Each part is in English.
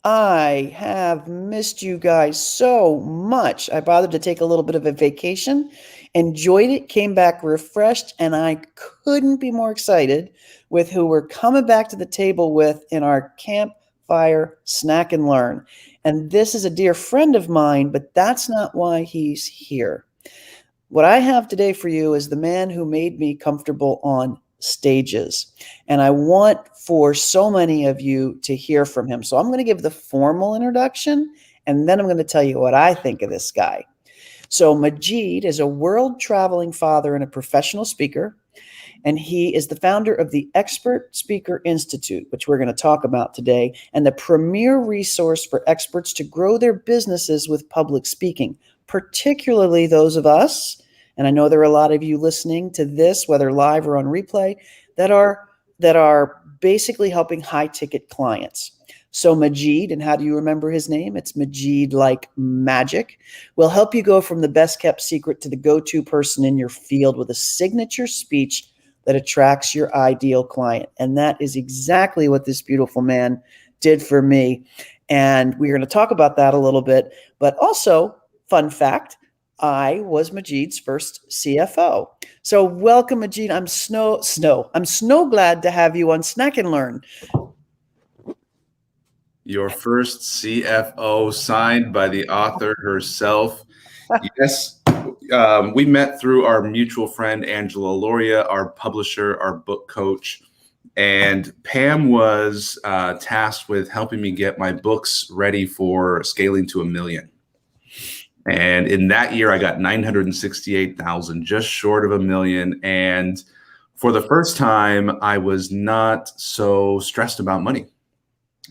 I have missed you guys so much. I bothered to take a little bit of a vacation, enjoyed it, came back refreshed, and I couldn't be more excited with who we're coming back to the table with in our campfire snack and learn. And this is a dear friend of mine, but that's not why he's here. What I have today for you is the man who made me comfortable on stages. And I want for so many of you to hear from him. So I'm going to give the formal introduction, and then I'm going to tell you what I think of this guy. So Majeed is a world traveling father and a professional speaker, and he is the founder of the Expert Speaker Institute, which we're going to talk about today, and the premier resource for experts to grow their businesses with public speaking, particularly those of us, and I know there are a lot of you listening to this, whether live or on replay, that are basically helping high ticket clients. So Majeed, and how do you remember his name? It's Majeed like magic, will help you go from the best kept secret to the go-to person in your field with a signature speech that attracts your ideal client. And that is exactly what this beautiful man did for me. And we're going to talk about that a little bit, but also, fun fact, I was Majeed's first CFO. So welcome, Majeed. I'm snow glad to have you on Snack and Learn. Your first CFO signed by the author herself. Yes, we met through our mutual friend, Angela Loria, our publisher, our book coach. And Pam was tasked with helping me get my books ready for scaling to 1 million. And in that year, I got 968,000, just short of 1 million. And for the first time, I was not so stressed about money.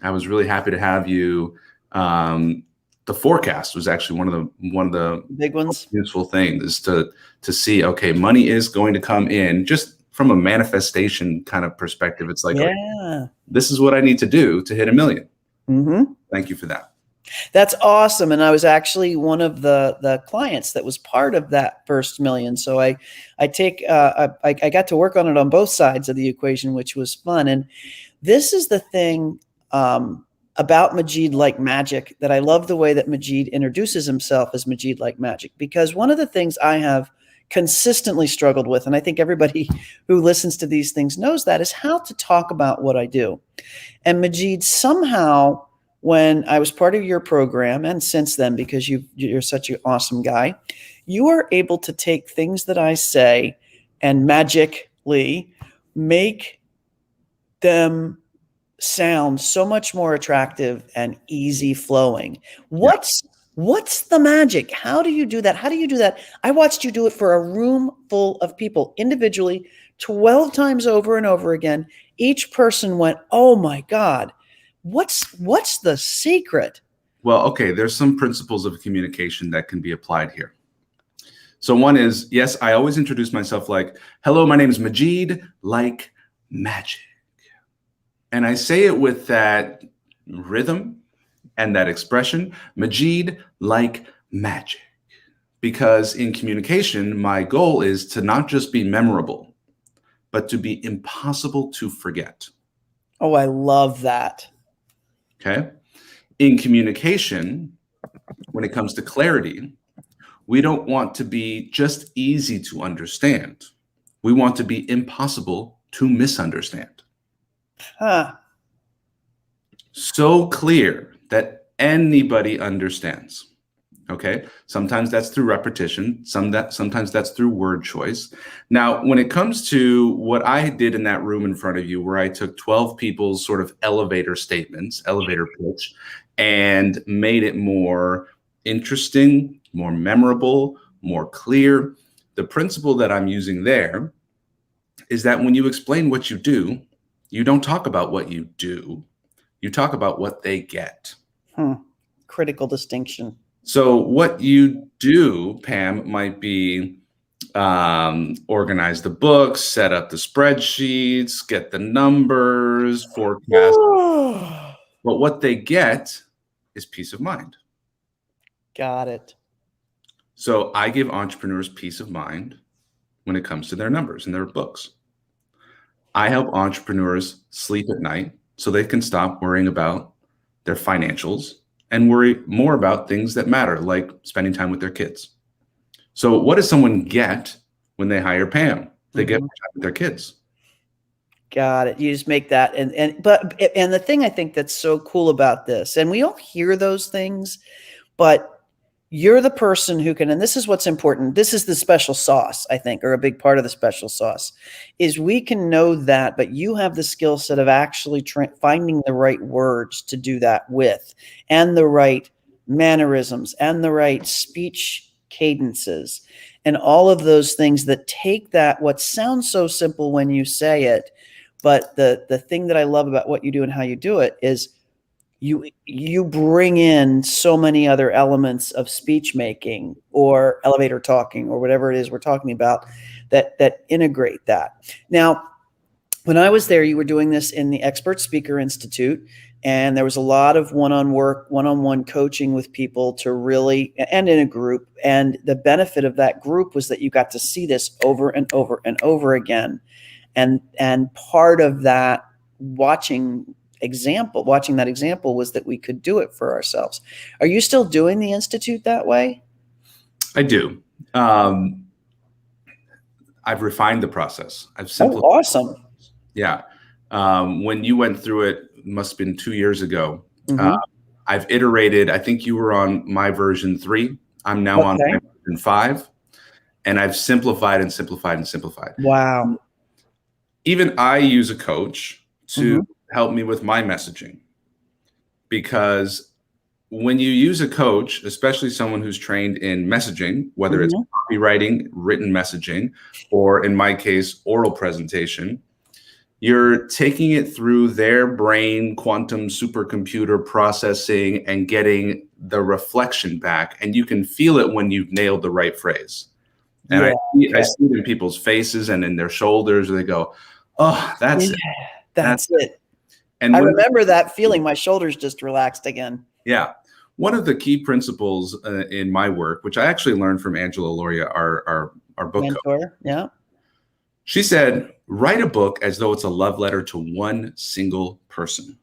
I was really happy to have you. The forecast was actually one of the big ones. Useful things is to see, okay, money is going to come in just from a manifestation kind of perspective. It's like, yeah, okay, this is what I need to do to hit 1 million. Mm-hmm. Thank you for that. That's awesome. And I was actually one of the clients that was part of that first million. So I got to work on it on both sides of the equation, which was fun. And this is the thing about Majeed like magic, that I love the way that Majeed introduces himself as Majeed like magic, because one of the things I have consistently struggled with, and I think everybody who listens to these things knows that, is how to talk about what I do. And Majeed, somehow, when I was part of your program, and since then, because you're such an awesome guy, you are able to take things that I say and magically make them sound so much more attractive and easy flowing. What's the magic? How do you do that? How do you do that? I watched you do it for a room full of people individually 12 times over and over again. Each person went, oh my God. What's the secret? Well, okay, there's some principles of communication that can be applied here. So one is, yes, I always introduce myself like, hello, my name is Majeed like magic. And I say it with that rhythm and that expression, Majeed like magic. Because in communication, my goal is to not just be memorable, but to be impossible to forget. Oh, I love that. Okay. In communication, when it comes to clarity, we don't want to be just easy to understand. We want to be impossible to misunderstand. Huh. So clear that anybody understands. Okay. Sometimes that's through repetition. Sometimes that's through word choice. Now, when it comes to what I did in that room in front of you, where I took 12 people's sort of elevator statements, elevator pitch, and made it more interesting, more memorable, more clear, the principle that I'm using there is that when you explain what you do, you don't talk about what you do. You talk about what they get. Critical distinction. So what you do, Pam, might be organize the books, set up the spreadsheets, get the numbers, forecast. But what they get is peace of mind. Got it. So I give entrepreneurs peace of mind when it comes to their numbers and their books. I help entrepreneurs sleep at night so they can stop worrying about their financials, and worry more about things that matter, like spending time with their kids. So what does someone get when they hire Pam? They get more time with their kids. Got it. You just make that. And the thing I think that's so cool about this, and we all hear those things, but you're the person who can, and this is what's important. This is the special sauce, I think, or a big part of the special sauce, is we can know that, but you have the skill set of actually finding the right words to do that with, and the right mannerisms, and the right speech cadences, and all of those things that take that, what sounds so simple when you say it, but the thing that I love about what you do and how you do it is you bring in so many other elements of speech making or elevator talking or whatever it is we're talking about that integrate that. Now, when I was there, you were doing this in the Expert Speaker Institute, and there was a lot of one-on-one coaching with people to really, and in a group. And the benefit of that group was that you got to see this over and over and over again. And part of that watching that example was that we could do it for ourselves. Are you still doing the Institute that way? I do. I've refined the process. I've simplified. Oh, awesome. Yeah. When you went through it, must have been 2 years ago. I've iterated. I think you were on my version 3. I'm now on my version 5. And I've simplified and simplified and simplified. Wow. Even I use a coach to help me with my messaging, because when you use a coach, especially someone who's trained in messaging, whether it's copywriting, written messaging, or in my case, oral presentation, you're taking it through their brain, quantum supercomputer processing and getting the reflection back. And you can feel it when you've nailed the right phrase. And I see it in people's faces and in their shoulders, where they go, oh, that's it. That's it. And I remember that feeling. My shoulders just relaxed again. Yeah. One of the key principles in my work, which I actually learned from Angela Lauria, our book mentor, coach. Yeah. She said, write a book as though it's a love letter to one single person.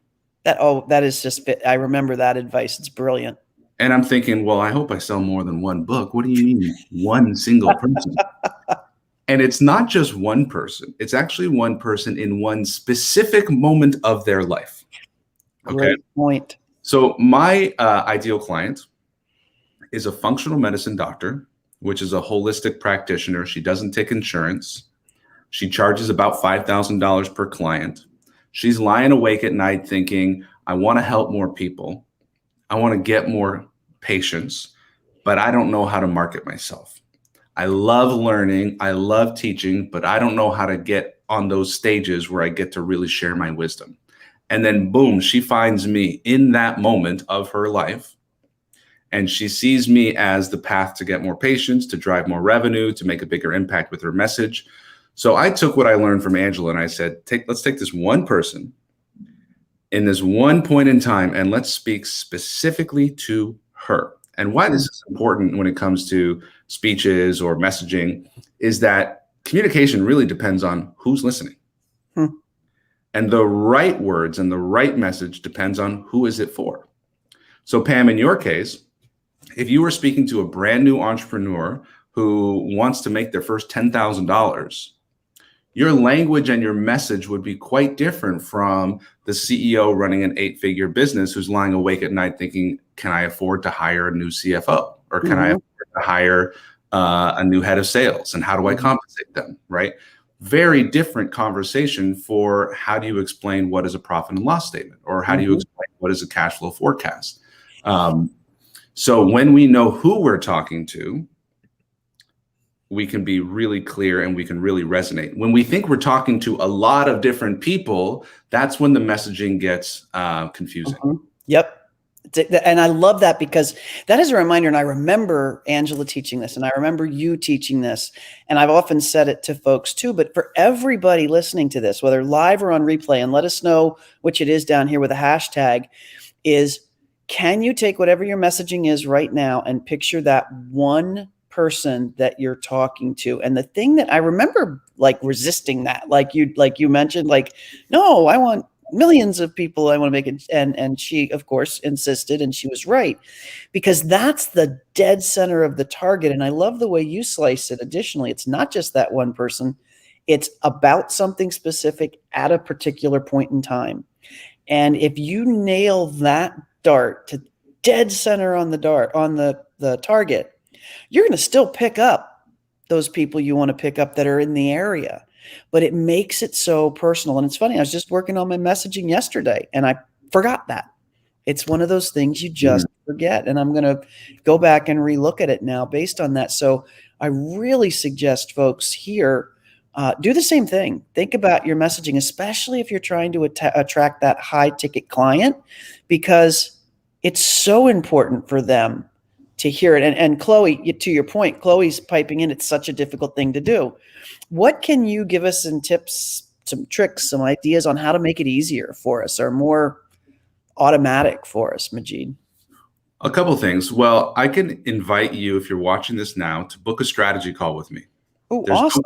That is just, I remember that advice. It's brilliant. And I'm thinking, well, I hope I sell more than one book. What do you mean one single person? And it's not just one person. It's actually one person in one specific moment of their life. Okay. Great point. So my ideal client is a functional medicine doctor, which is a holistic practitioner. She doesn't take insurance. She charges about $5,000 per client. She's lying awake at night thinking, I want to help more people. I want to get more patients, but I don't know how to market myself. I love learning. I love teaching, but I don't know how to get on those stages where I get to really share my wisdom. And then boom, she finds me in that moment of her life. And she sees me as the path to get more patients, to drive more revenue, to make a bigger impact with her message. So I took what I learned from Angela and I said, let's take this one person in this one point in time and let's speak specifically to her. And why this is important when it comes to speeches or messaging is that communication really depends on who's listening. And the right words and the right message depends on who is it for. So Pam, in your case, if you were speaking to a brand new entrepreneur who wants to make their first $10,000, your language and your message would be quite different from the CEO running an 8-figure business who's lying awake at night thinking, can I afford to hire a new CFO? Or can I afford to hire a new head of sales? And how do I compensate them, right? Very different conversation for how do you explain what is a profit and loss statement? Or how do you explain what is a cash flow forecast? So when we know who we're talking to, we can be really clear and we can really resonate. When we think we're talking to a lot of different people, that's when the messaging gets confusing. Yep. And I love that because that is a reminder. And I remember Angela teaching this and I remember you teaching this. And I've often said it to folks too, but for everybody listening to this, whether live or on replay, and let us know which it is down here with a hashtag, is can you take whatever your messaging is right now and picture that one person that you're talking to? And the thing that I remember like resisting that, like you mentioned, like, no, I want millions of people I want to make it. And she, of course, insisted, and she was right, because that's the dead center of the target. And I love the way you slice it. Additionally, it's not just that one person, it's about something specific at a particular point in time. And if you nail that dart to dead center on the dart, on the target, you're going to still pick up those people you want to pick up that are in the area. But it makes it so personal. And it's funny, I was just working on my messaging yesterday and I forgot that. It's one of those things you just forget. And I'm going to go back and relook at it now based on that. So I really suggest folks here do the same thing. Think about your messaging, especially if you're trying to attract that high ticket client, because it's so important for them to hear it. And Chloe, to your point, Chloe's piping in. It's such a difficult thing to do. What can you give us some tips, some tricks, some ideas on how to make it easier for us or more automatic for us, Majeed? A couple things. Well, I can invite you, if you're watching this now, to book a strategy call with me. Oh, awesome.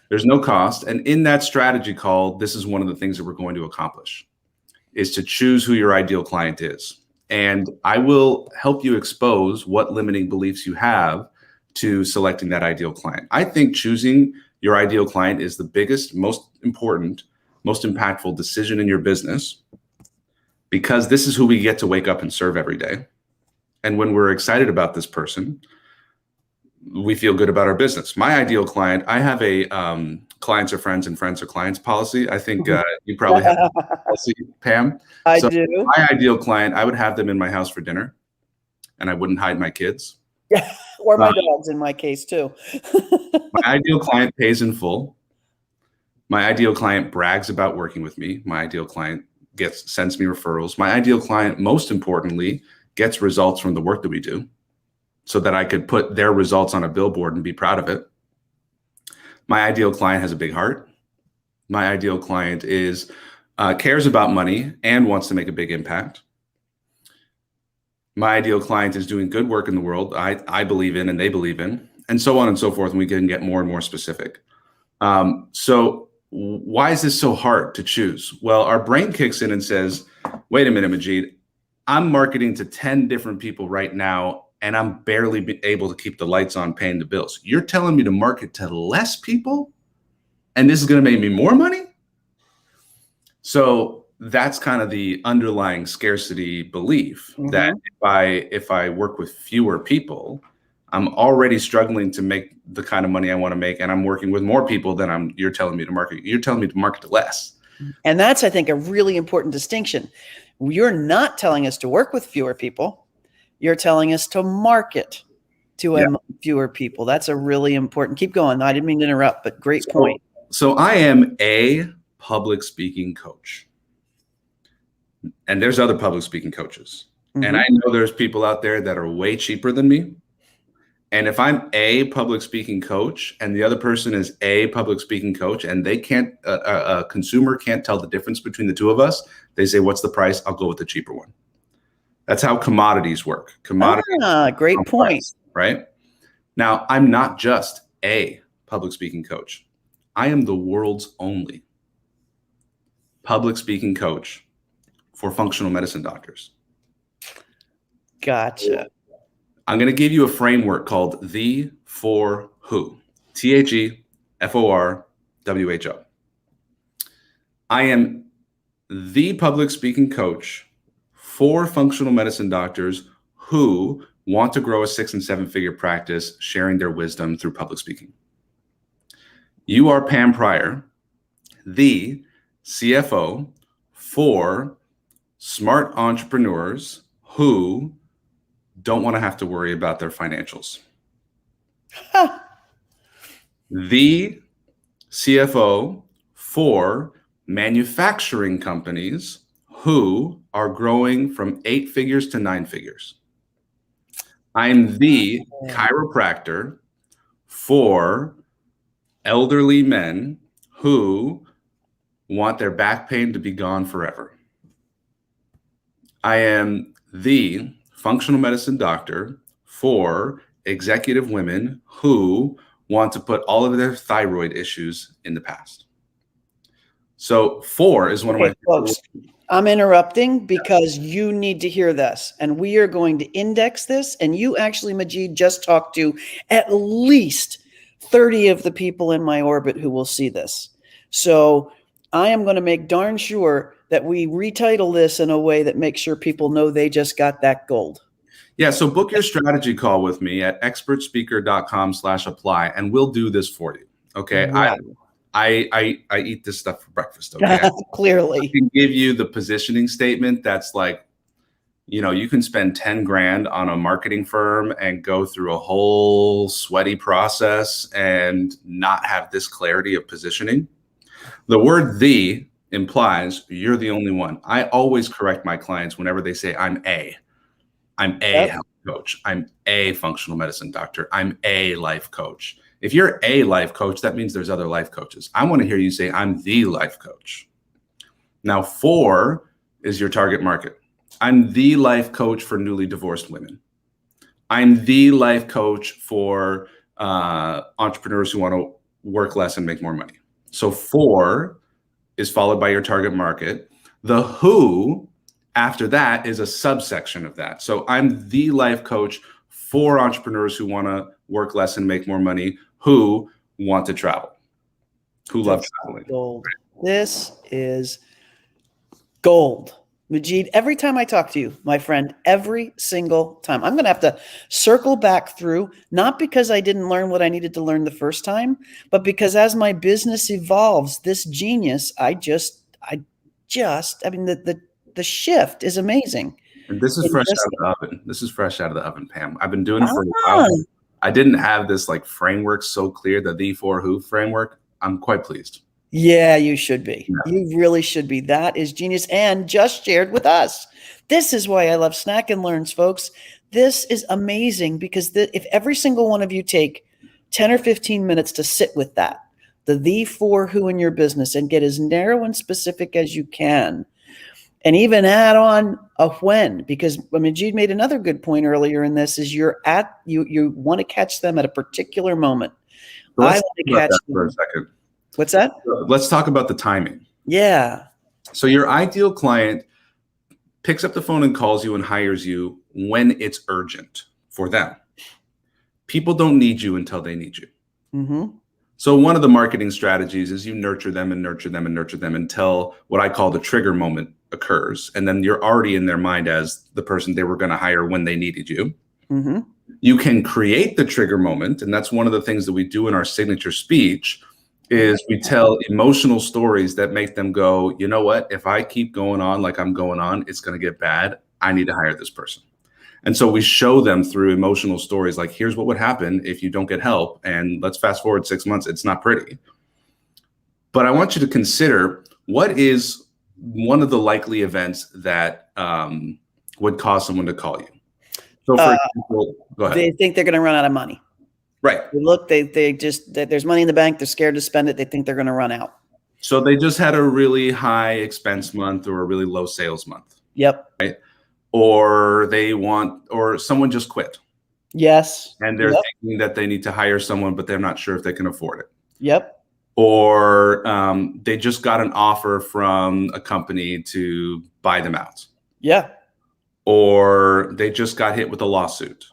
There's no cost. And in that strategy call, this is one of the things that we're going to accomplish, is to choose who your ideal client is. And I will help you expose what limiting beliefs you have to selecting that ideal client. I think choosing your ideal client is the biggest, most important, most impactful decision in your business, because this is who we get to wake up and serve every day. And when we're excited about this person, we feel good about our business. My ideal client, I have a clients are friends and friends are clients policy. I think you probably have a policy, Pam. I do. My ideal client, I would have them in my house for dinner and I wouldn't hide my kids. Or my dogs in my case too. My ideal client pays in full. My ideal client brags about working with me. My ideal client sends me referrals. My ideal client, most importantly, gets results from the work that we do, so that I could put their results on a billboard and be proud of it. My ideal client has a big heart. My ideal client cares about money and wants to make a big impact. My ideal client is doing good work in the world I believe in and they believe in, and so on and so forth. And we can get more and more specific. So why is this so hard to choose? Well, our brain kicks in and says, wait a minute, Majeed, I'm marketing to 10 different people right now, and I'm barely able to keep the lights on paying the bills. You're telling me to market to less people, and this is going to make me more money? So that's kind of the underlying scarcity belief, that if I work with fewer people, I'm already struggling to make the kind of money I want to make, and I'm working with more people than you're telling me to market. You're telling me to market to less. And that's, I think, a really important distinction. You're not telling us to work with fewer people. You're telling us to market to fewer people. That's a really important. Keep going. I didn't mean to interrupt, but great point. So I am a public speaking coach. And there's other public speaking coaches. And I know there's people out there that are way cheaper than me. And if I'm a public speaking coach and the other person is a public speaking coach, and they can't, a consumer can't tell the difference between the two of us, they say, what's the price? I'll go with the cheaper one. That's how commodities work. Great point. Right? Now, I'm not just a public speaking coach. I am the world's only public speaking coach for functional medicine doctors. Gotcha. I'm going to give you a framework called the for who. THEFORWHO. I am the public speaking coach for functional medicine doctors who want to grow a 6- and 7-figure practice, sharing their wisdom through public speaking. You are Pam Pryor, the CFO for smart entrepreneurs who don't want to have to worry about their financials. The CFO for manufacturing companies who are growing from 8 figures to 9 figures. I'm the chiropractor for elderly men who want their back pain to be gone forever. I am the functional medicine doctor for executive women who want to put all of their thyroid issues in the past. So 4 is one of my Okay, folks, I'm interrupting because you need to hear this, and we are going to index this. And you actually, Majeed, just talked to at least 30 of the people in my orbit who will see this. So I am going to make darn sure that we retitle this in a way that makes sure people know they just got that gold. Yeah, so book your strategy call with me at expertspeaker.com/apply, and we'll do this for you. Okay. Wow. I eat this stuff for breakfast. Okay. Clearly. I can give you the positioning statement that's like, you can spend 10 grand on a marketing firm and go through a whole sweaty process and not have this clarity of positioning. The word "the" implies you're the only one. I always correct my clients whenever they say I'm a health coach, I'm a functional medicine doctor, I'm a life coach. If you're a life coach, that means there's other life coaches. I want to hear you say I'm the life coach. Now 4 is your target market. I'm the life coach for newly divorced women. I'm the life coach for entrepreneurs who want to work less and make more money. So 4 is followed by your target market. The who after that is a subsection of that. So I'm the life coach for entrepreneurs who want to work less and make more money, who want to travel, who love traveling. Gold. This is gold. Majeed, every time I talk to you, my friend, every single time, I'm going to have to circle back through, not because I didn't learn what I needed to learn the first time, but because as my business evolves, this genius, I mean, the shift is amazing. And this is fresh out of the oven. This is fresh out of the oven, Pam. I've been doing it for a while. I didn't have this like framework so clear, the "the, for, who" framework. I'm quite pleased. Yeah, you should be. Yeah. You really should be. That is genius and just shared with us. This is why I love Snack and Learns, folks. This is amazing because if every single one of you take 10 or 15 minutes to sit with that, the for, who in your business, and get as narrow and specific as you can, and even add on a when, because Majeed made another good point earlier in this, is you want to catch them at a particular moment. So I want to catch them for a second. What's that? Let's talk about the timing. Yeah. So your ideal client picks up the phone and calls you and hires you when it's urgent for them. People don't need you until they need you. Mm-hmm. So one of the marketing strategies is you nurture them and nurture them and nurture them until what I call the trigger moment occurs. And then you're already in their mind as the person they were going to hire when they needed you. Mm-hmm. You can create the trigger moment. And that's one of the things that we do in our signature speech is we tell emotional stories that make them go, you know what, if I keep going on like I'm going on, it's going to get bad. I need to hire this person. And so we show them through emotional stories, like, here's what would happen if you don't get help. And let's fast forward 6 months. It's not pretty. But I want you to consider, what is one of the likely events that would cause someone to call you? So for example, go ahead. They think they're going to run out of money. Right. There's money in the bank. They're scared to spend it. They think they're going to run out. So they just had a really high expense month or a really low sales month. Yep. Right. Or someone just quit. Yes. And they're thinking that they need to hire someone, but they're not sure if they can afford it. Yep. Or they just got an offer from a company to buy them out. Yeah. Or they just got hit with a lawsuit.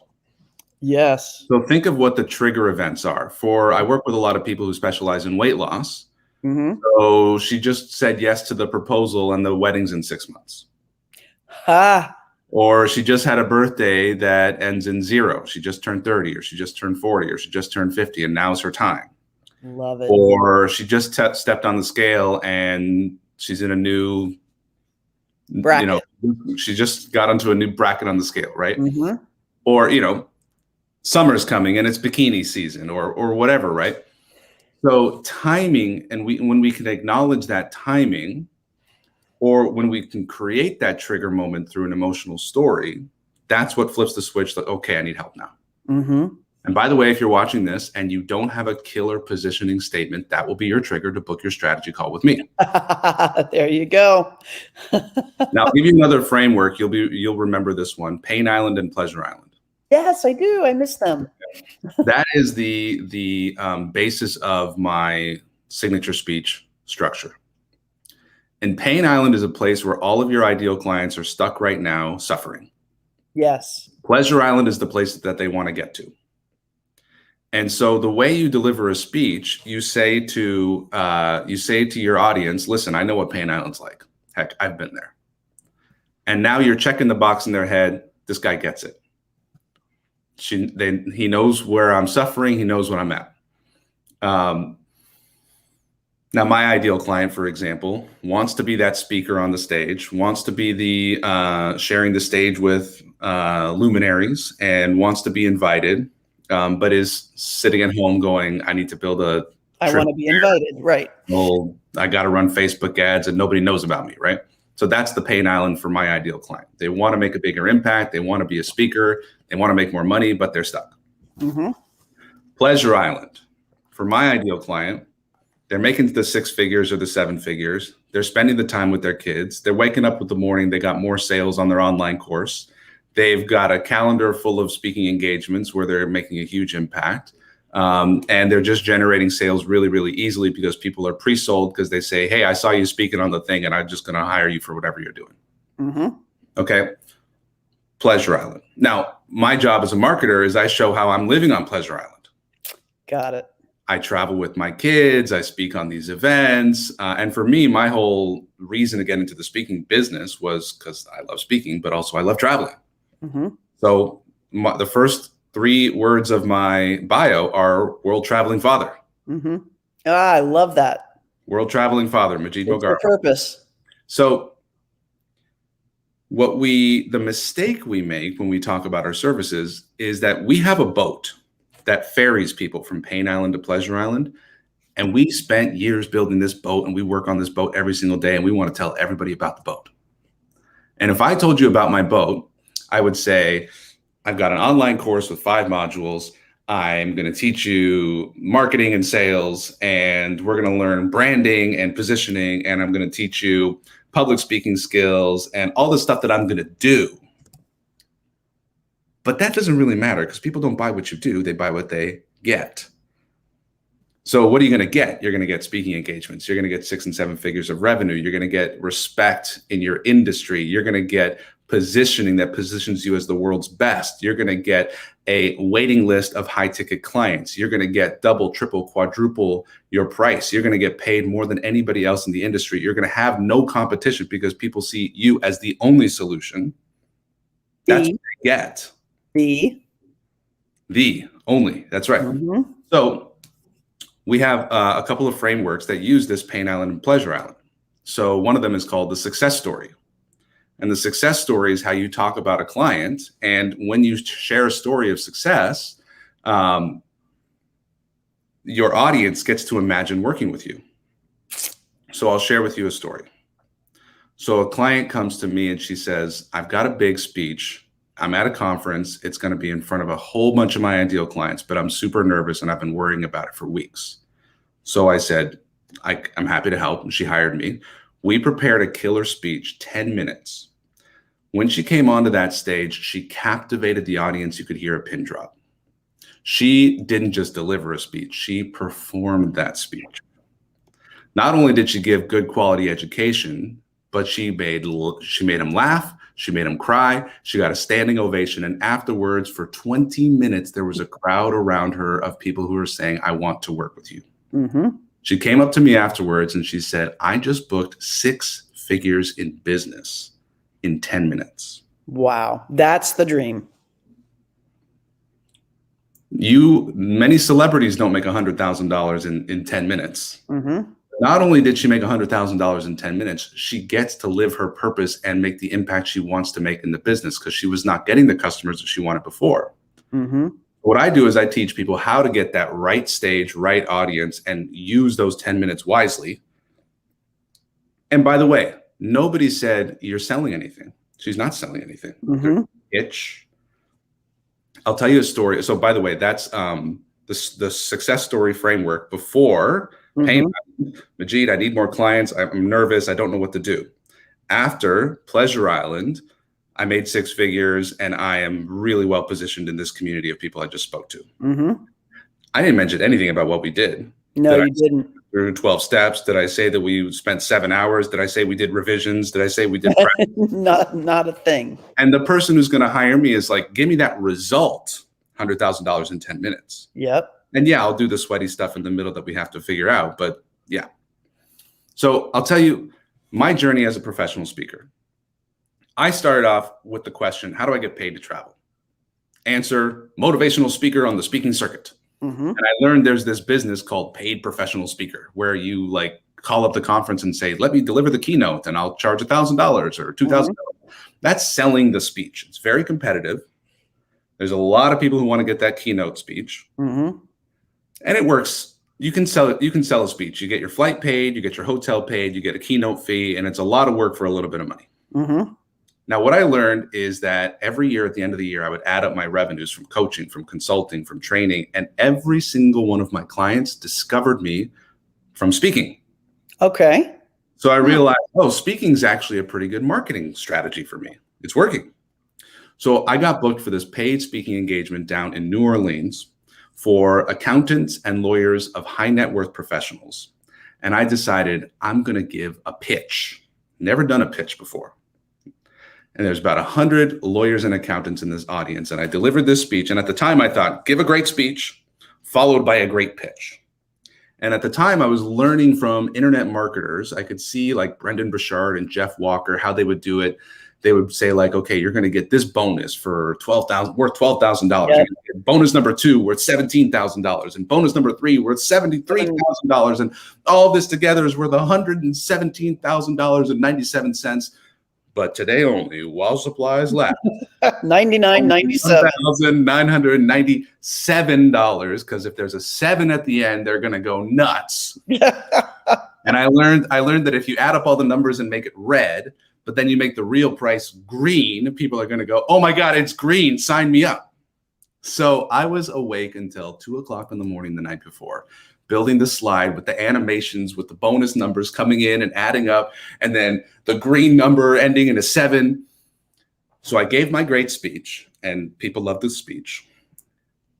Yes. So think of what the trigger events are. I work with a lot of people who specialize in weight loss. Mm-hmm. So she just said yes to the proposal and the wedding's in 6 months. Ha. Or she just had a birthday that ends in 0. She just turned 30, or she just turned 40, or she just turned 50, and now's her time. Love it. Or she just stepped on the scale and she's in a new bracket. She just got onto a new bracket on the scale, right? Mm-hmm. Or, summer's coming and it's bikini season or whatever, right? So timing, and when we can acknowledge that timing, or when we can create that trigger moment through an emotional story, that's what flips the switch that, okay, I need help now. Mm-hmm. And by the way, if you're watching this and you don't have a killer positioning statement, that will be your trigger to book your strategy call with me. There you go. Now, I'll give you another framework. You'll remember this one: Pain Island and Pleasure Island. Yes, I do. I miss them. That is the basis of my signature speech structure. And Pain Island is a place where all of your ideal clients are stuck right now suffering. Yes. Pleasure Island is the place that they want to get to. And so the way you deliver a speech, you say to your audience, listen, I know what Pain Island's like. Heck, I've been there. And now you're checking the box in their head. This guy gets it. He knows where I'm suffering. He knows what I'm at. Now, my ideal client, for example, wants to be that speaker on the stage, wants to be the sharing the stage with luminaries, and wants to be invited, but is sitting at home going, I need to build a I want to be invited, right? Well, I got to run Facebook ads and nobody knows about me, right? So that's the Pain Island for my ideal client. They want to make a bigger impact. They want to be a speaker. They want to make more money, but they're stuck. Mm-hmm. Pleasure Island for my ideal client. They're making the 6 figures or the 7 figures. They're spending the time with their kids. They're waking up with the morning. They got more sales on their online course. They've got a calendar full of speaking engagements where they're making a huge impact. And they're just generating sales really, really easily because people are pre-sold because they say, hey, I saw you speaking on the thing and I'm just going to hire you for whatever you're doing. Mm-hmm. Okay. Pleasure Island. Now, my job as a marketer is I show how I'm living on Pleasure Island. Got it. I travel with my kids. I speak on these events. And for me, my whole reason to get into the speaking business was because I love speaking, but also I love traveling. Mm-hmm. So the first 3 words of my bio are world traveling father. Mm-hmm. Ah, I love that. World traveling father, Majeed Mogharreban. It's the purpose. So the mistake we make when we talk about our services is that we have a boat that ferries people from Pain Island to Pleasure Island. And we spent years building this boat and we work on this boat every single day and we want to tell everybody about the boat. And if I told you about my boat, I would say, I've got an online course with 5 modules. I'm going to teach you marketing and sales, and we're going to learn branding and positioning, and I'm going to teach you public speaking skills and all the stuff that I'm going to do. But that doesn't really matter because people don't buy what you do. They buy what they get. So what are you going to get? You're going to get speaking engagements. You're going to get 6 and 7 figures of revenue. You're going to get respect in your industry. You're going to get positioning that positions you as the world's best. You're going to get a waiting list of high ticket clients. You're going to get double, triple, quadruple your price. You're going to get paid more than anybody else in the industry. You're going to have no competition because people see you as the only solution. That's what they get. The only. That's right. Mm-hmm. So we have a couple of frameworks that use this Pain Island and Pleasure Island. So one of them is called the success story. And the success story is how you talk about a client. And when you share a story of success, your audience gets to imagine working with you. So I'll share with you a story. So a client comes to me and she says, I've got a big speech. I'm at a conference. It's going to be in front of a whole bunch of my ideal clients, but I'm super nervous and I've been worrying about it for weeks. So I said, I'm happy to help. And she hired me. We prepared a killer speech, 10 minutes. When she came onto that stage, she captivated the audience. You could hear a pin drop. She didn't just deliver a speech. She performed that speech. Not only did she give good quality education, but she made them laugh. She made them cry. She got a standing ovation. And afterwards, for 20 minutes, there was a crowd around her of people who were saying, I want to work with you. Mm-hmm. She came up to me afterwards and she said, I just booked 6 figures in business in 10 minutes. Wow. That's the dream. Many celebrities don't make $100,000 in 10 minutes. Mm-hmm. Not only did she make $100,000 in 10 minutes, she gets to live her purpose and make the impact she wants to make in the business because she was not getting the customers that she wanted before. Mm-hmm. What I do is I teach people how to get that right stage, right audience, and use those 10 minutes wisely. And by the way, nobody said you're selling anything. She's not selling anything. Mm-hmm. I'll tell you a story. So by the way, that's the success story framework before Pain. Majeed, I need more clients. I'm nervous. I don't know what to do. After Pleasure Island, I made 6 figures and I am really well positioned in this community of people I just spoke to. Mm-hmm. I didn't mention anything about what we did. No, you didn't. through 12 steps? Did I say that we spent 7 hours? Did I say we did revisions? Did I say we did practice? Not a thing. And the person who's going to hire me is like, give me that result, $100,000 in 10 minutes. Yep. And yeah, I'll do the sweaty stuff in the middle that we have to figure out. But yeah. So I'll tell you my journey as a professional speaker. I started off with the question, how do I get paid to travel? Answer, motivational speaker on the speaking circuit. And I learned there's this business called paid professional speaker, where you like call up the conference and say, let me deliver the keynote and I'll charge $1,000 or $2,000. That's selling the speech. It's very competitive. There's a lot of people who want to get that keynote speech. And it works. You can sell it. You can sell a speech. You get your flight paid, you get your hotel paid, you get a keynote fee, and it's a lot of work for a little bit of money. Now, what I learned is that every year at the end of the year, I would add up my revenues from coaching, from consulting, from training, and every single one of my clients discovered me from speaking. Okay. So I realized, oh, speaking is actually a pretty good marketing strategy for me. It's working. So I got booked for this paid speaking engagement down in New Orleans for accountants and lawyers of high net worth professionals. And I decided I'm going to give a pitch. Never done a pitch before. And there's about 100 lawyers and accountants in this audience. And I delivered this speech. And at the time I thought, give a great speech followed by a great pitch. And at the time I was learning from internet marketers. I could see like Brendan Burchard and Jeff Walker, how they would do it. They would say like, okay, you're going to get this bonus for $12,000, worth $12,000. You're going to get bonus number 2 worth $17,000, and bonus number 3 worth $73,000, and all this together is worth $117,000.97. But today only, while supplies last, $99.97. $1,997. Because if there's a 7 at the end, they're going to go nuts. And I learned that if you add up all the numbers and make it red, but then you make the real price green, people are going to go, oh my God, it's green, sign me up. So I was awake until 2 o'clock in the morning the night before, building the slide with the animations, with the bonus numbers coming in and adding up, and then the green number ending in a 7. So I gave my great speech, and people loved the speech.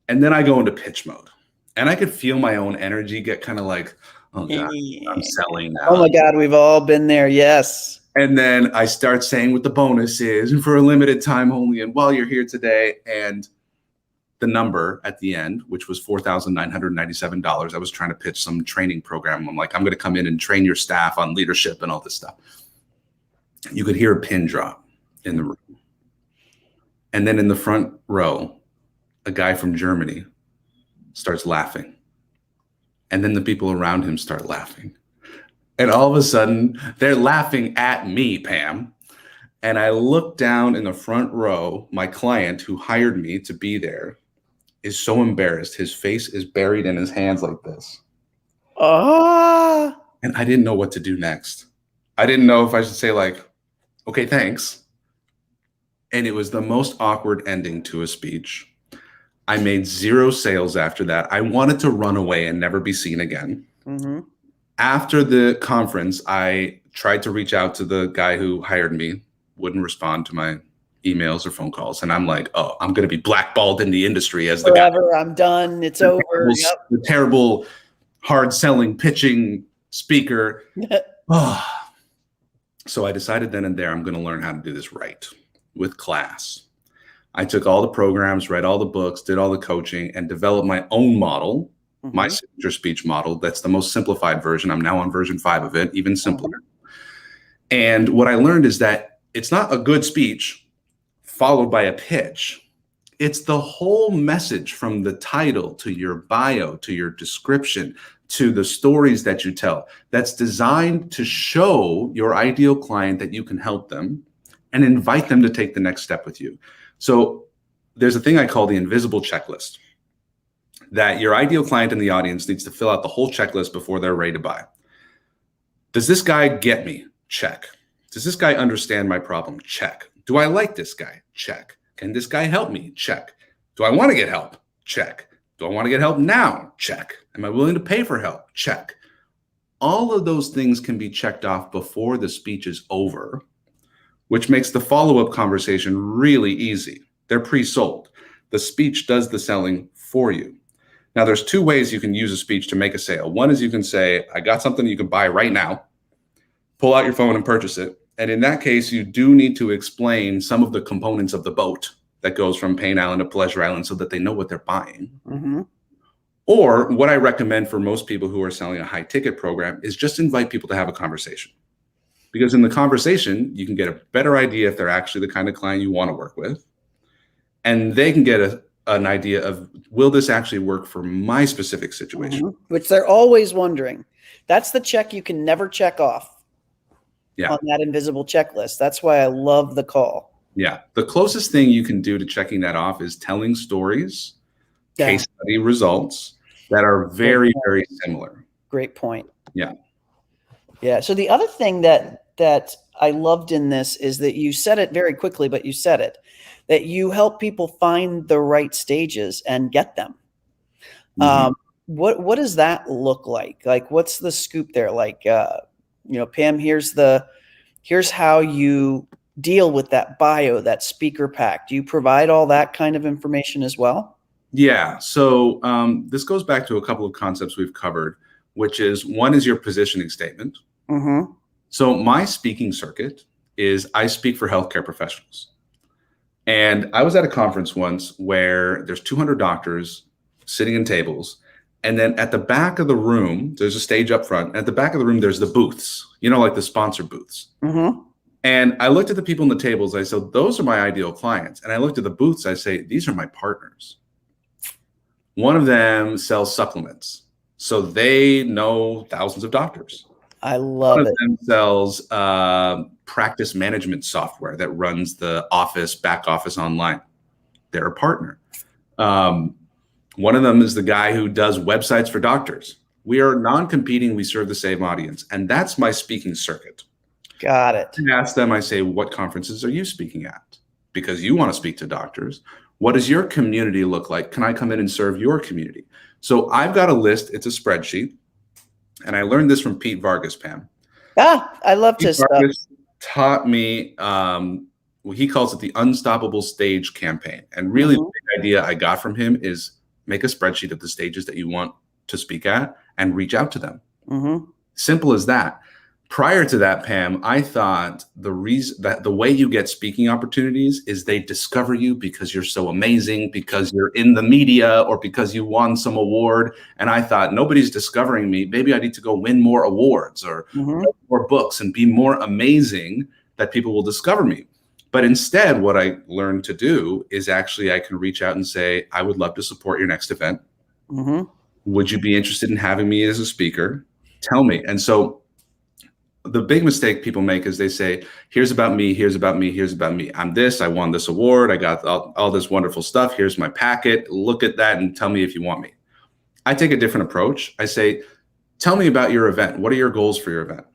And then I go into pitch mode, and I could feel my own energy get kind of like, oh God, I'm selling now. Oh my God, we've all been there. Yes. And then I start saying what the bonus is, and for a limited time only, and while you're here today, and the number at the end, which was $4,997. I was trying to pitch some training program. I'm like, I'm going to come in and train your staff on leadership and all this stuff. You could hear a pin drop in the room. And then in the front row, a guy from Germany starts laughing. And then the people around him start laughing. And all of a sudden, they're laughing at me, Pam. And I look down in the front row. My client who hired me to be there is so embarrassed. His face is buried in his hands like this. And I didn't know what to do next. I didn't know if I should say like, okay, thanks. And it was the most awkward ending to a speech. I made 0 sales after that. I wanted to run away and never be seen again. After the conference, I tried to reach out to the guy who hired me, wouldn't respond to my emails or phone calls. And I'm like, oh, I'm going to be blackballed in the industry as the guy. I'm done. It's over. The terrible, hard-selling, pitching speaker. So I decided then and there, I'm going to learn how to do this right with class. I took all the programs, read all the books, did all the coaching, and developed my own model, my signature speech model. That's the most simplified version. I'm now on version 5 of it, even simpler. And what I learned is that it's not a good speech followed by a pitch. It's the whole message from the title to your bio, to your description, to the stories that you tell, that's designed to show your ideal client that you can help them and invite them to take the next step with you. So there's a thing I call the invisible checklist, that your ideal client in the audience needs to fill out the whole checklist before they're ready to buy. Does this guy get me? Check. Does this guy understand my problem? Check. Do I like this guy? Check. Can this guy help me? Check. Do I want to get help? Check. Do I want to get help now? Check. Am I willing to pay for help? Check. All of those things can be checked off before the speech is over, which makes the follow-up conversation really easy. They're pre-sold. The speech does the selling for you. Now, there's two ways you can use a speech to make a sale. One is you can say, I got something you can buy right now, pull out your phone and purchase it. And in that case, you do need to explain some of the components of the boat that goes from Pain Island to Pleasure Island so that they know what they're buying. Mm-hmm. Or what I recommend for most people who are selling a high ticket program is just invite people to have a conversation. Because in the conversation, you can get a better idea if they're actually the kind of client you want to work with. And they can get an idea of, will this actually work for my specific situation? Mm-hmm. Which they're always wondering. That's the check you can never check off on that invisible checklist. That's why I love the call. Yeah. The closest thing you can do to checking that off is telling stories, case study results that are very, very similar. Great point. Yeah. Yeah. So the other thing that I loved in this is that you said it very quickly, but you said it, that you help people find the right stages and get them. Mm-hmm. What does that look like? Like, what's the scoop there? Like, Pam, here's how you deal with that bio, that speaker pack. Do you provide all that kind of information as well? Yeah. So this goes back to a couple of concepts we've covered, which is, one is your positioning statement. Mm-hmm. So my speaking circuit is I speak for healthcare professionals. And I was at a conference once where there's 200 doctors sitting in tables. And then at the back of the room, there's a stage up front. And at the back of the room, there's the booths, like the sponsor booths. Mm-hmm. And I looked at the people in the tables. I said, those are my ideal clients. And I looked at the booths. I say, these are my partners. One of them sells supplements. So they know thousands of doctors. I love it. One of them sells practice management software that runs the back office online. They're a partner. One of them is the guy who does websites for doctors. We are non-competing. We serve the same audience. And that's my speaking circuit. Got it. I ask them, I say, what conferences are you speaking at? Because you want to speak to doctors. What does your community look like? Can I come in and serve your community? So I've got a list. It's a spreadsheet. And I learned this from Pete Vargas, Pam. I love his stuff. Vargas taught me, he calls it the unstoppable stage campaign. And really the big idea I got from him is make a spreadsheet of the stages that you want to speak at and reach out to them. Mm-hmm. Simple as that. Prior to that, Pam, I thought the reason that the way you get speaking opportunities is they discover you because you're so amazing, because you're in the media, or because you won some award. And I thought, nobody's discovering me. Maybe I need to go win more awards or more books and be more amazing that people will discover me. But instead, what I learned to do is actually I can reach out and say, I would love to support your next event. Mm-hmm. Would you be interested in having me as a speaker? Tell me. And so the big mistake people make is they say, here's about me, here's about me, here's about me. I'm this, I won this award, I got all this wonderful stuff. Here's my packet. Look at that and tell me if you want me. I take a different approach. I say, tell me about your event. What are your goals for your event?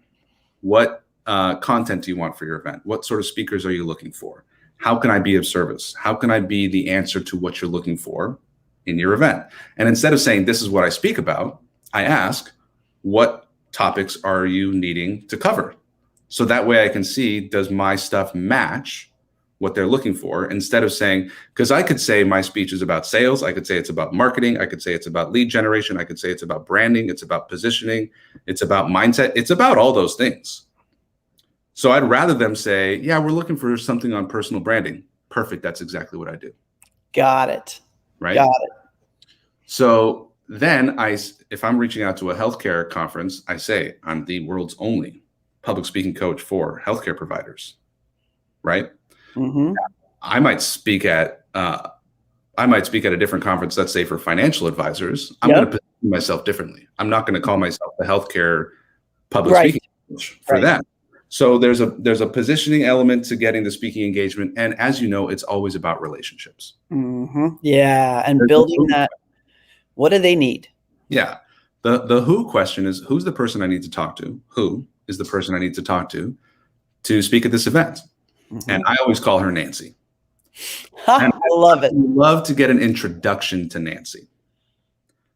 What content do you want for your event? What sort of speakers are you looking for? How can I be of service? How can I be the answer to what you're looking for in your event? And instead of saying, this is what I speak about, I ask, what topics are you needing to cover? So that way I can see, does my stuff match what they're looking for? Instead of saying, because I could say my speech is about sales, I could say it's about marketing, I could say it's about lead generation, I could say it's about branding, it's about positioning, it's about mindset, it's about all those things. So I'd rather them say, yeah, we're looking for something on personal branding. Perfect, that's exactly what I do. Got it. Right? Got it. So then if I'm reaching out to a healthcare conference, I say, I'm the world's only public speaking coach for healthcare providers, right? Mm-hmm. I might speak at a different conference, let's say for financial advisors. I'm going to position myself differently. I'm not going to call myself the healthcare public speaking coach for that. So there's a positioning element to getting the speaking engagement. And as you know, it's always about relationships. Mm-hmm. Yeah. And building that. What do they need? Yeah. The who question is, who's the person I need to talk to? Who is the person I need to talk to speak at this event? Mm-hmm. And I always call her Nancy. I love it. I love to get an introduction to Nancy.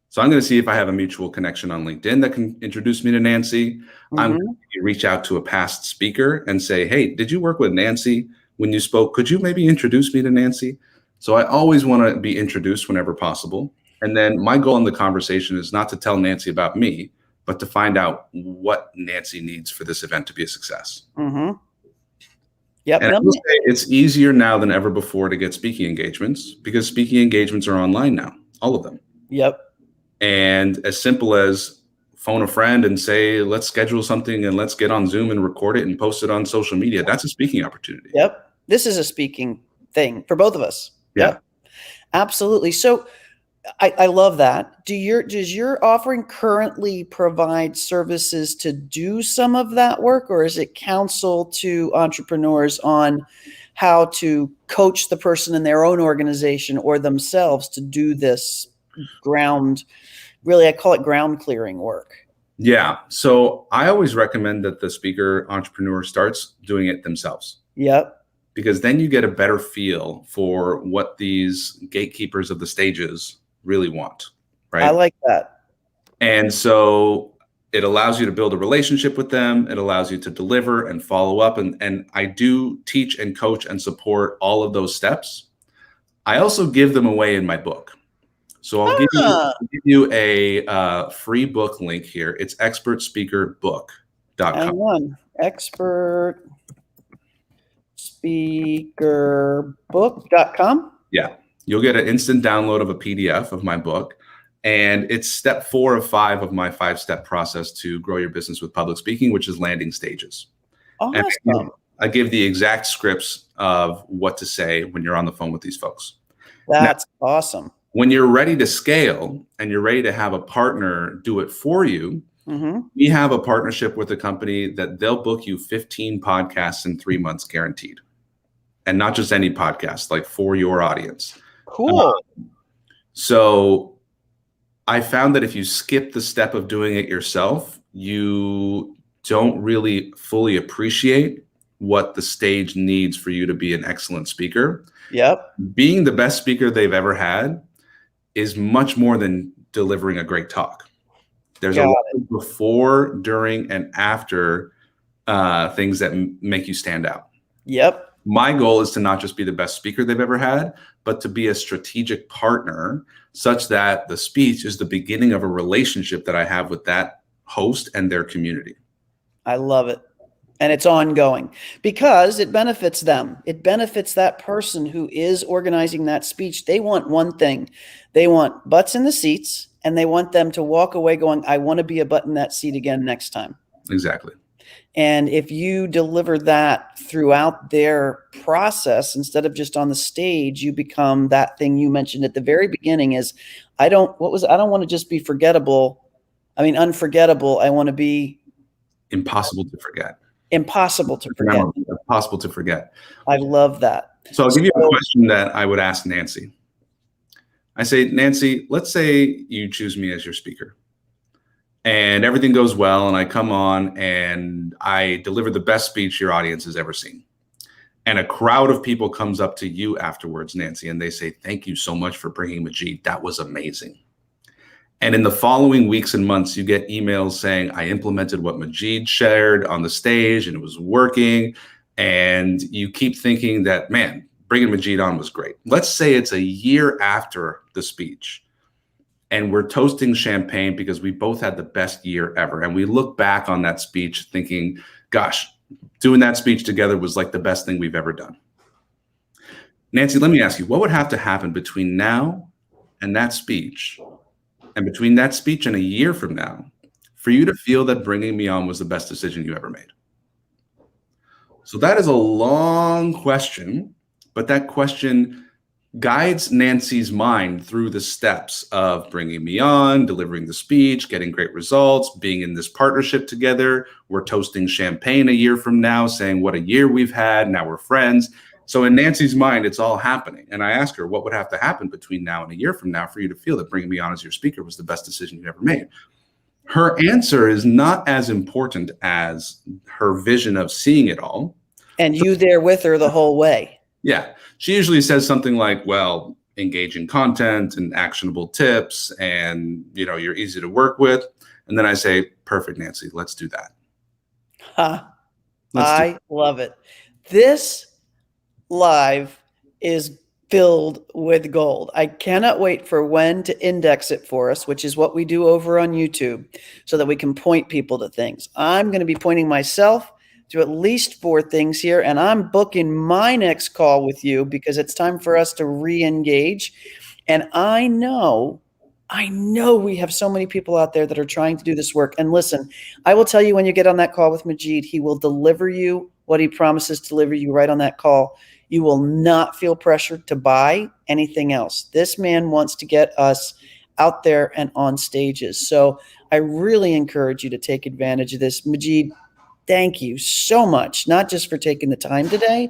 So I'm going to see if I have a mutual connection on LinkedIn that can introduce me to Nancy. Mm-hmm. I'm going to reach out to a past speaker and say, hey, did you work with Nancy when you spoke? Could you maybe introduce me to Nancy? So I always want to be introduced whenever possible. And then my goal in the conversation is not to tell Nancy about me, but to find out what Nancy needs for this event to be a success. Mm-hmm. Yep. And I will say it's easier now than ever before to get speaking engagements because speaking engagements are online now, all of them. Yep. And as simple as phone a friend and say, let's schedule something and let's get on Zoom and record it and post it on social media. That's a speaking opportunity. Yep. This is a speaking thing for both of us. Yeah. Yep. Absolutely. So I love that. Does your offering currently provide services to do some of that work, or is it counsel to entrepreneurs on how to coach the person in their own organization or themselves to do this really, I call it ground clearing work? Yeah. So I always recommend that the speaker entrepreneur starts doing it themselves. Yep. Because then you get a better feel for what these gatekeepers of the stages really want, right? I like that. And so it allows you to build a relationship with them. It allows you to deliver and follow up. And I do teach and coach and support all of those steps. I also give them away in my book. So I'll give you a free book link here. It's expertspeakerbook.com. Hang on. Expertspeakerbook.com. Yeah. You'll get an instant download of a PDF of my book. And it's step 4 of 5 of my 5-step process to grow your business with public speaking, which is landing stages. Awesome. And I give the exact scripts of what to say when you're on the phone with these folks. That's awesome. When you're ready to scale and you're ready to have a partner do it for you, we have a partnership with a company that they'll book you 15 podcasts in 3 months guaranteed. And not just any podcast, like for your audience. Cool. So I found that if you skip the step of doing it yourself, you don't really fully appreciate what the stage needs for you to be an excellent speaker. Yep. Being the best speaker they've ever had is much more than delivering a great talk. There's a lot of before, during, and after things that make you stand out. Yep. My goal is to not just be the best speaker they've ever had, but to be a strategic partner such that the speech is the beginning of a relationship that I have with that host and their community. I love it. And it's ongoing because it benefits them. It benefits that person who is organizing that speech. They want one thing. They want butts in the seats, and they want them to walk away going, I want to be a butt in that seat again next time. Exactly. And if you deliver that throughout their process, instead of just on the stage, you become that thing you mentioned at the very beginning is, I don't want to just be unforgettable. I want to be impossible to forget. Impossible to forget. Impossible to forget. I love that. So I'll give you a question that I would ask Nancy. I say, Nancy, let's say you choose me as your speaker and everything goes well and I come on and I deliver the best speech your audience has ever seen. And a crowd of people comes up to you afterwards, Nancy, and they say, thank you so much for bringing Majeed. That was amazing. And in the following weeks and months, you get emails saying, I implemented what Majeed shared on the stage and it was working. And you keep thinking that, man, bringing Majeed on was great. Let's say it's a year after the speech and we're toasting champagne because we both had the best year ever. And we look back on that speech thinking, gosh, doing that speech together was like the best thing we've ever done. Nancy, let me ask you, what would have to happen between now and that speech? And between that speech and a year from now, for you to feel that bringing me on was the best decision you ever made? So that is a long question, but that question guides Nancy's mind through the steps of bringing me on, delivering the speech, getting great results, being in this partnership together. We're toasting champagne a year from now, saying what a year we've had. Now we're friends. So in Nancy's mind, it's all happening. And I asked her, what would have to happen between now and a year from now for you to feel that bringing me on as your speaker was the best decision you ever made? Her answer is not as important as her vision of seeing it all. And you there with her the whole way. Yeah. She usually says something like, well, engaging content and actionable tips and, you're easy to work with. And then I say, perfect, Nancy, let's do that. I love it. This live is filled with gold. I cannot wait for Wen to index it for us, which is what we do over on YouTube, so that we can point people to things. I'm going to be pointing myself to at least 4 things here, and I'm booking my next call with you because it's time for us to re-engage. And I know we have so many people out there that are trying to do this work. And listen, I will tell you, when you get on that call with Majeed, he will deliver you what he promises to deliver you right on that call. You will not feel pressured to buy anything else. This man wants to get us out there and on stages. So I really encourage you to take advantage of this. Majeed, thank you so much, not just for taking the time today,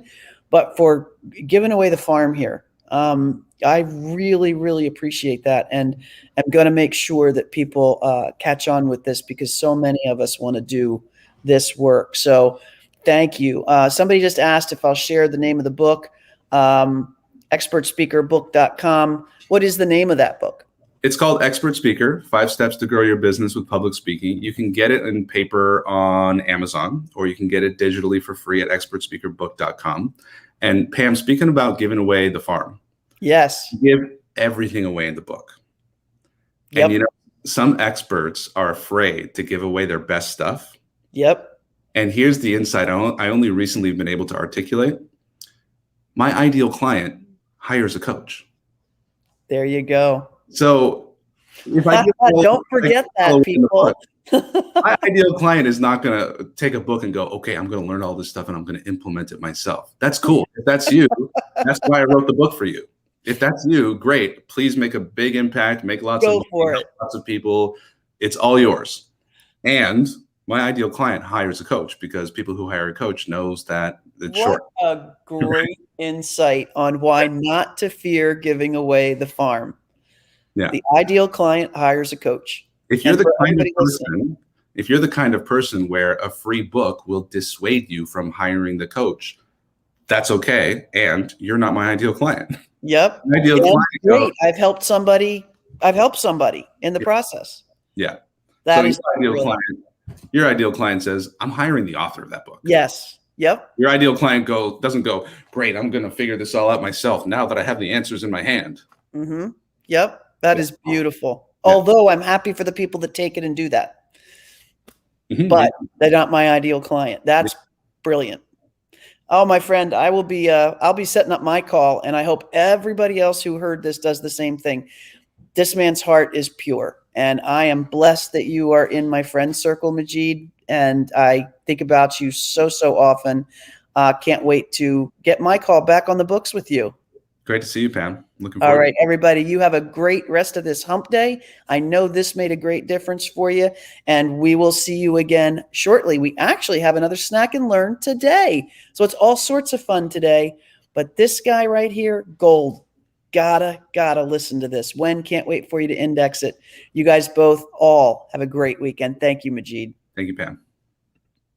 but for giving away the farm here. I really, really appreciate that. And I'm going to make sure that people catch on with this, because so many of us want to do this work. So thank you. Somebody just asked if I'll share the name of the book, expertspeakerbook.com. What is the name of that book? It's called Expert Speaker, 5 Steps to Grow Your Business with Public Speaking. You can get it in paper on Amazon, or you can get it digitally for free at expertspeakerbook.com. And Pam, speaking about giving away the farm. Yes. Give everything away in the book. Yep. And, you know, some experts are afraid to give away their best stuff. Yep. And here's the insight I only recently been able to articulate. My ideal client hires a coach. There you go. So if I don't forget that, people. My ideal client is not going to take a book and go, okay, I'm going to learn all this stuff and I'm going to implement it myself. That's cool. If that's you, that's why I wrote the book for you. If that's you, great. Please make a big impact, make lots of people. It's all yours. And my ideal client hires a coach, because people who hire a coach knows that it's short. What a great insight on why not to fear giving away the farm. Yeah. The ideal client hires a coach. If you're the kind of person where a free book will dissuade you from hiring the coach, that's okay. And you're not my ideal client. Yep. My ideal client. Great. I've helped somebody in the process. Yeah. That so is your ideal client says, I'm hiring the author of that book. Yes. Yep. Your ideal client doesn't go, great, I'm going to figure this all out myself now that I have the answers in my hand. Mm-hmm. Yep. That is beautiful. Yeah. Although I'm happy for the people that take it and do that. Mm-hmm. But they're not my ideal client. That's brilliant. Oh, my friend, I'll be setting up my call, and I hope everybody else who heard this does the same thing. This man's heart is pure, and I am blessed that you are in my friend circle, Majeed, and I think about you so often. Can't wait to get my call back on the books with you. Great to see you, Pam. Looking forward. All right, everybody, you have a great rest of this hump day. I know this made a great difference for you, and we will see you again shortly. We actually have another Snack and Learn today, so it's all sorts of fun today. But this guy right here, gold. Gotta listen to this. Wen, can't wait for you to index it. You guys both all have a great weekend. Thank you, Majeed. Thank you, Pam.